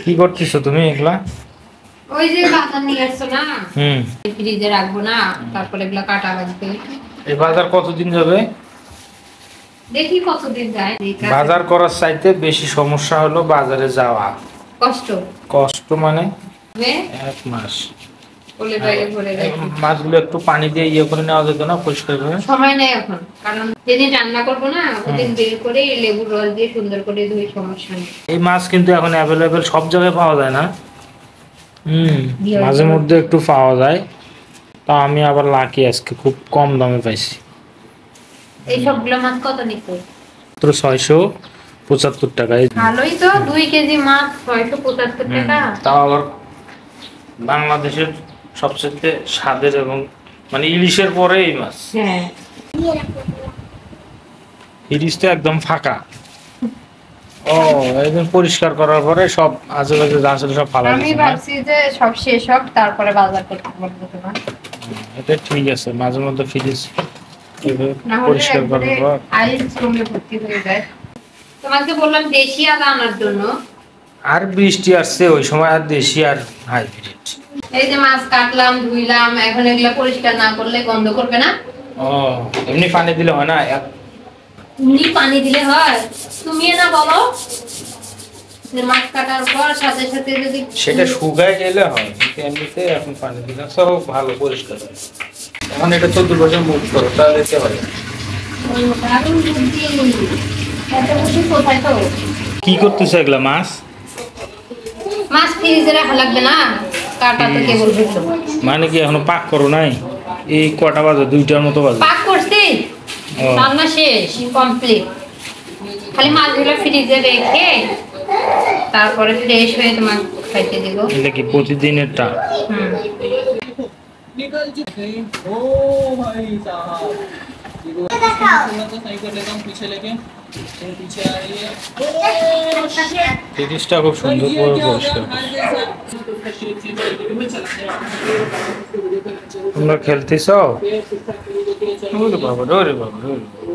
কি করতেছো তুমি এগুলা? ওই যে বাজার নিয়ে আসছো না, ফ্রিজে রাখবো না, তারপরে এগুলা কাটা লাগবে। এই বাজার কতদিন যাবে? দেখি কতদিন যায়। বাজার করার চাইতে বেশি সমস্যা হলো বাজারে যাওয়া। কষ্ট কষ্ট মানে হবে, 1 মাস। বলে বাইরে ভরে রাখি। মাছগুলো একটু পানি দিয়ে ইয়ে করে নেওয়া যেত না, পরিষ্কার করে? সময় নেই এখন, কারণ যেদিন রান্না করবো না ওদিন বের করে লেবুর রস দিয়ে সুন্দর করে ধুই, সমস্যা নেই। এই মাছ কিন্তু এখন অ্যাভেলেবেল সব জায়গায় পাওয়া যায় না। মাঝে মধ্যে একটু পাওয়া যায়। তা আমি আবার লাকি, আজকে খুব কম দামে পাইছি। এই সবগুলো মাছ কত নিতে? মাত্র 675 টাকায়। ভালোই তো, 2 কেজি মাছ 675 টাকা। তাও আবার বাংলাদেশের সবচেয়ে স্বাদের এবং মানে ইলিশের পরে এই মাছ। হ্যাঁ, ইলিশ তো একদম ফাঁকা। ও, একদম পরিষ্কার করার পরে সব আজেবাজে যা ছিল সব ফালা আমি দিয়েছে না? ভাবছি যে সব শেষ হোক তারপরে বাজার করতে পারবো তোমার। এটা ঠিক আছে, মাঝে মধ্যে ফ্রিজ না হলে পরিষ্কার করার একবারে পর। আইস রুমে ভর্তি হয়ে যায়। তোমাকে বললাম দেশি আদা আনার জন্য। আর বৃষ্টি আসছে, ওই সময় আর দেশি আর হাইব্রিড। এই যে মাছ কাটলাম, ধুইলাম, এখন এগুলা পরিষ্কার না করলে গন্ধ করবে না? ও, এমনি পানি দিলে হয় না? এমনি পানি দিলে হয়? তুমি না বলো যে মাছ কাটার পর সাথে সাথে যদি সেটা শুকায় গেলে হয়, কিন্তু এমনিতে এখন পানি দিলে সব ভালো পরিষ্কার হয়। এখন এটা 14 বছর মুভ করো, তাহলে এতে হয়। দারুণ বুদ্ধি, এত বুদ্ধি কোথায় তো? কি করতেছে এগুলা মাছ? মাছ ফ্রিজে রাখা লাগবে না, কাটা তো কেবল হইলো। মানে কি এখনো পাক করো নাই? এই কটা বাজে? 2টার মতো বাজে। পাক করছি, রান্না শেষ, কমপ্লিট। খালি মাছগুলো ফ্রিজে রেখে তারপরে ফ্রেশ হয়ে তোমার খাইতে দিব। এটা কি প্রতিদিনেরটা? निकल चुके ओ भाई साहब थोड़ा सा सही कर लेता हूँ पीछे लेके तो पीछे आ रही है ফ্রিজটা খুব সুন্দর করে পরিষ্কার। তোমরা খেলতেছ? ওরে বাবা, ওরে বাবা, ওরে বাবা।